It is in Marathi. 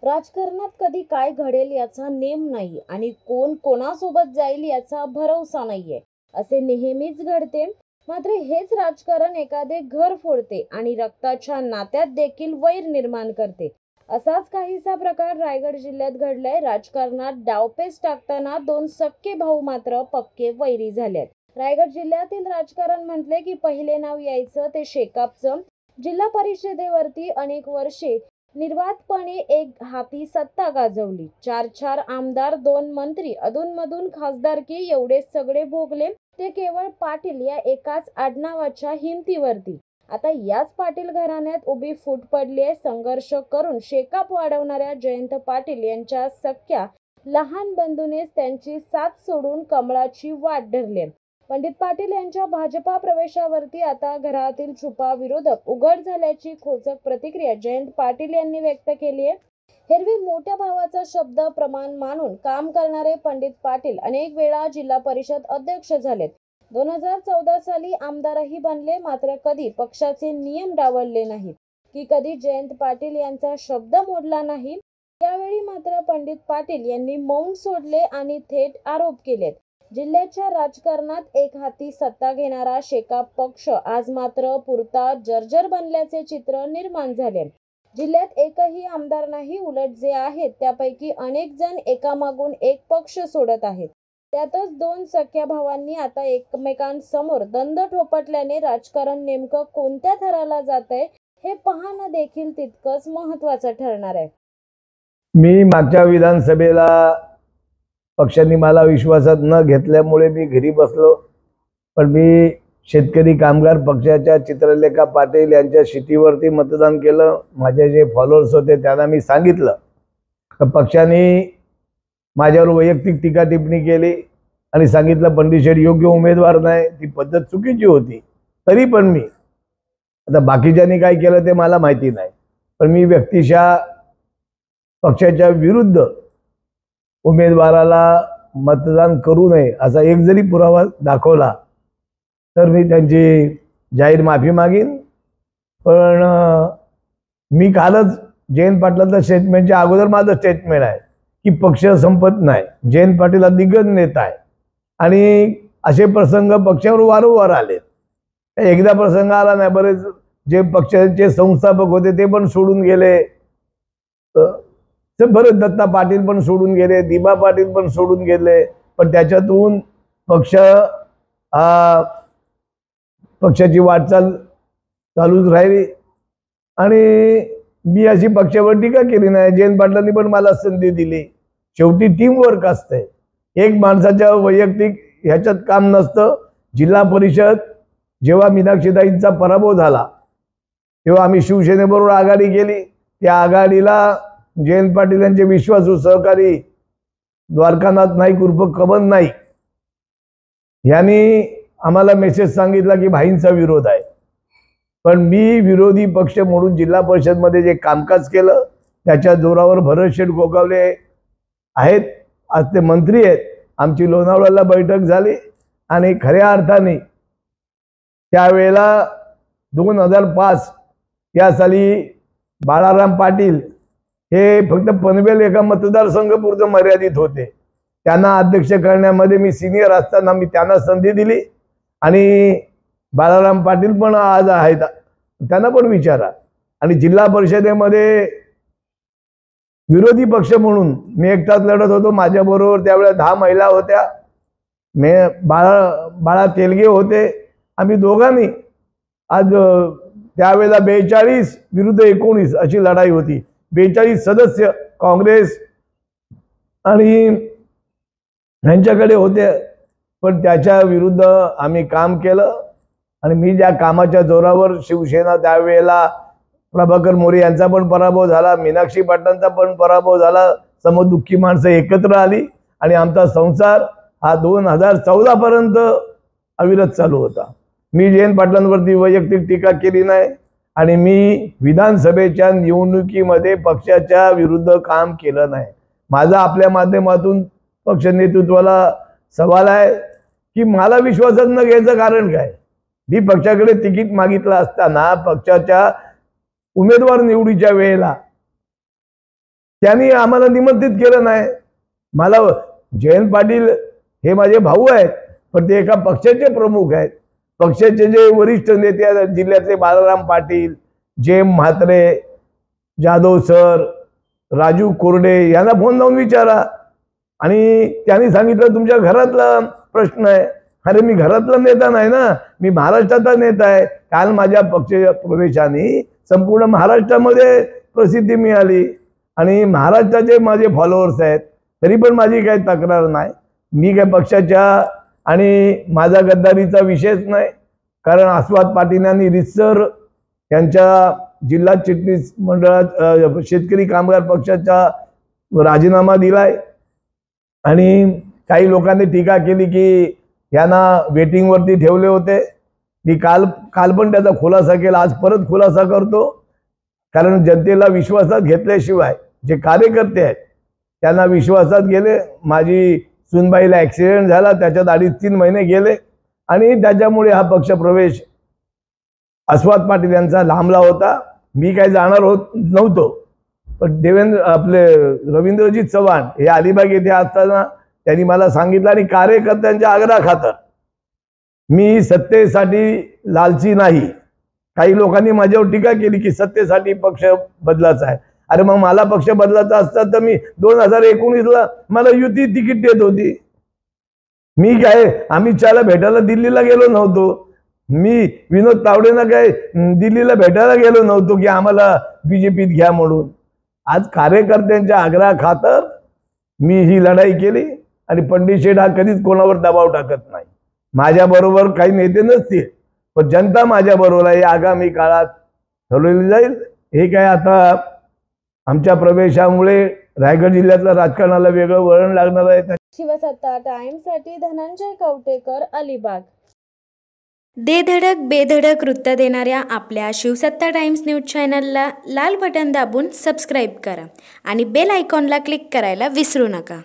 राजकारणात कधी काय घडेल याचा नेम नाही आणि कोण कोणासोबत जाईल याचा भरवसा नाहीये असे नेहमीच घडते. मात्र हेच राजकारण एखादे घर फोडते आणि रक्ताच्या नात्यात देखील वैर निर्माण करते. असाच काहीसा प्रकार रायगड जिल्ह्यात घडलाय. राजकारणात डावपेच टाकताना दोन सख्खे भाऊ मात्र पक्के वैरी झालेत. रायगड जिल्ह्यातील राजकारण म्हटले की पहिले नाव यायचं ते शेकापचं. जिल्हा परिषदेवरती अनेक वर्षे निर्वातपणे एक हाती सत्ता गाजवली. चार आमदार, 2 मंत्री, अधूनमधून खासदारकी एवढे सगळे भोगले ते केवळ पाटील या एकाच आडनावाच्या हिमतीवरती. आता याच पाटील घराण्यात उभी फूट पडली आहे. संघर्ष करून शेकाप वाढवणाऱ्या जयंत पाटील यांच्या सख्या लहान बंधूनेच त्यांची साथ सोडून कमळाची वाट धरली. पंडित पाटील यांच्या भाजपा प्रवेशावरती आता घरातील छुपा विरोधक उघड झाल्याची खोचक प्रतिक्रिया जयंत पाटील यांनी व्यक्त केली आहे. एरवी मोठ्या भावाचा शब्द प्रमाण मानून काम करणारे पंडित पाटील अनेक वेळा जिल्हा परिषद अध्यक्ष झालेत. 2014 साली आमदारही बनले. मात्र कधी पक्षाचे नियम डावलले नाहीत की कधी जयंत पाटील यांचा शब्द मोडला नाही. यावेळी मात्र पंडित पाटील यांनी मौन सोडले आणि थेट आरोप केलेत. जिल्ह्याच्या राजकारणात एक हाती सत्ता घेणारा शेकाप पक्ष आज मात्र पुरता जर्जर बनल्याचे चित्र निर्माण झाले. जिल्ह्यात एकही आमदार नाही. उलट जे आहेत त्यापैकी अनेक जण एकामागून एक पक्ष सोडत आहेत. त्यातच 2 सख्या भावांनी आता एकमेकांसमोर दंड थोपटल्याने राजकारण नेमकं कोणत्या थराला जात आहे हे पाहणं देखील तितकंच महत्वाचं ठरणार आहे. मी मागच्या विधानसभेला पक्षांनी मला विश्वासात न घेतल्यामुळे मी घरी बसलो. पण मी शेतकरी कामगार पक्षाच्या चित्रलेखा पाटील यांच्या शिटीवरती मतदान केलं. माझे जे फॉलोअर्स होते त्यांना मी सांगितलं तर पक्षाने माझ्यावर वैयक्तिक टीका टिप्पणी केली आणि सांगितलं पंडित शेठ योग्य उमेदवार नाही, ती पद्धत चुकीची होती. तरी पण मी आता बाकीच्यांनी काय केलं ते मला माहिती नाही, पण मी व्यक्तिशः पक्षाच्या विरुद्ध उमेदवाराला मतदान करू नये असा एक जरी पुरावा दाखवला तर मी त्यांची जाहीर माफी मागीन. पण मी कालच जयंत पाटलांच्या स्टेटमेंटच्या अगोदर माझं स्टेटमेंट आहे की पक्ष संपत नाही. जयंत पाटील हा दिग्गज नेता आहे आणि असे प्रसंग पक्षावर वारंवार आले. एकदा प्रसंग आला नाही, बरेच जे पक्षाचे संस्थापक होते ते पण सोडून गेले. बरेच दत्ता पाटील पण सोडून गेले, दिबा पाटील पण सोडून गेले. पण त्याच्यातून पक्षाची वाटचाल चालूच राहिली आणि मी अशी पक्षावर टीका केली नाही. जयंत पाटलांनी पण मला संधी दिली. शेवटी टीम वर्क असते, एक माणसाच्या वैयक्तिक ह्याच्यात काम नसतं. जिल्हा परिषद जेव्हा मीनाक्षीताईंचा पराभव झाला तेव्हा आम्ही शिवसेनेबरोबर आघाडी केली. त्या आघाडीला जयंत पाटील यांचे विश्वासू सहकारी द्वारकानाथ नाईक उर्फ कबन नाईक यांनी आम्हाला मेसेज सांगितला की भाईंचा विरोध आहे. पण मी विरोधी पक्ष म्हणून जिल्हा परिषदमध्ये जे कामकाज केलं त्याच्या जोरावर भरत शेठ गोगावले आहेत, आज ते मंत्री आहेत. आमची लोणावळ्याला बैठक झाली आणि खऱ्या अर्थाने त्यावेळेला 2005 या साली बाळाराम पाटील हे फक्त पनवेल एका मतदारसंघापुरतं मर्यादित होते. त्यांना अध्यक्ष करण्यामध्ये मी सिनियर असताना मी त्यांना संधी दिली आणि बाळाराम पाटील पण आज आहेत, त्यांना पण विचारा. आणि जिल्हा परिषदेमध्ये विरोधी पक्ष म्हणून मी एकटाच लढत होतो. माझ्याबरोबर त्यावेळेला 10 महिला होत्या. बाळा तेलगे होते. आम्ही दोघांनी आज त्यावेळेला 42 विरुद्ध 19 अशी लढाई होती. 42 सदस्य काँग्रेस आणि यांच्याकडे होते. पण त्याच्या विरुद्ध आम्ही काम केलं आणि मी ज्या कामाच्या जोरावर शिवसेना त्यावेळेला प्रभाकर मोरे यांचा पण पराभव झाला, मीनाक्षी पाटलांचा पण पराभव झाला. समदुःखी माणसं एकत्र आली आणि आमचा संसार हा 2014 पर्यंत अविरत चालू होता. मी जयंत पाटलांवरती वैयक्तिक टीका केली नाही आणि मी विधानसभेच्या निवडणुकीमध्ये पक्षाच्या विरुद्ध काम केलं नाही. माझा आपल्या माध्यमातून पक्ष नेतृत्वाला सवाल आहे की मला विश्वासात न घ्यायचं कारण काय. मी पक्षाकडे तिकीट मागितलं असताना पक्षाच्या उमेदवार निवडीच्या वेळेला त्यांनी आम्हाला निमंत्रित केलं नाही. मला जयंत पाटील हे माझे भाऊ आहेत, पण ते एका पक्षाचे प्रमुख आहेत. पक्षाचे जे वरिष्ठ नेते आहेत जिल्ह्यातले बालाराम पाटील, जेम म्हात्रे, जाधव सर, राजू कोरडे यांना फोन लावून विचारा. आणि त्यांनी सांगितलं तुमच्या घरातला प्रश्न आहे. अरे मी घरातला नेता नाही ना, मी महाराष्ट्राचा नेता आहे. काल माझ्या पक्ष प्रवेशाने संपूर्ण महाराष्ट्रामध्ये प्रसिद्धी मिळाली आणि महाराष्ट्राचे माझे फॉलोअर्स आहेत. तरी पण माझी काही तक्रार नाही. मी काय पक्षाच्या आणि माझा गद्दारीचा विषयच नाही. कारण आस्वाद पाटील यांनी रितसर त्यांच्या जिल्हा चिटणीस मंडळात शेतकरी कामगार पक्षाचा राजीनामा दिलाय. आणि काही लोकांनी टीका केली की यांना वेटिंगवरती ठेवले होते. मी काल पण त्याचा खुलासा केला, आज परत खुलासा करतो. कारण जनतेला विश्वासात घेतल्याशिवाय जे कार्यकर्ते आहेत त्यांना विश्वासात गेले. माझी सुनबाईला ॲक्सिडेंट झाला, त्याच्यात 2.5-3 महिने गेले आणि त्याच्यामुळे हा पक्ष प्रवेश आस्वाद पाटील यांचा लांबला होता. मी काही जाणार नव्हतो, पण आपले रवींद्रजीत चव्हाण हे अलिबाग येथे असताना त्यांनी मला सांगितलं आणि कार्यकर्त्यांच्या आग्रहाखातर, मी सत्तेसाठी लालची नाही. काही लोकांनी माझ्यावर टीका केली की सत्तेसाठी पक्ष बदलायचा आहे. अरे मग मला पक्ष बदलायचा असता तर मी 2019ला मला युती तिकीट देत होती. मी काय अमित शहाला भेटायला दिल्लीला गेलो नव्हतो. मी विनोद तावडेंना काय दिल्लीला भेटायला गेलो नव्हतो की आम्हाला बीजेपीत घ्या म्हणून. आज कार्यकर्त्यांच्या आग्रहाखातर मी ही लढाई केली आणि पंडित शेठ हा कधीच कोणावर दबाव टाकत नाही. माझ्या बरोबर काही नेते नसतील, पण जनता माझ्या बरोबर आहे. आगामी काळात ठरवली जाईल. हे काय आता आमच्या प्रवेशामुळे रायगड जिल्ह्यातल्या राजकारणाला वेगळं वळण लागणार आहे. शिवसत्ता टाइम्ससाठी धनंजय कवटेकर, अलिबाग. दे धडक बेधडक वृत्त देणाऱ्या आपल्या शिवसत्ता टाइम्स न्यूज चॅनलला लाल बटन दाबून सबस्क्राईब करा आणि बेल आयकॉनला क्लिक करायला विसरू नका.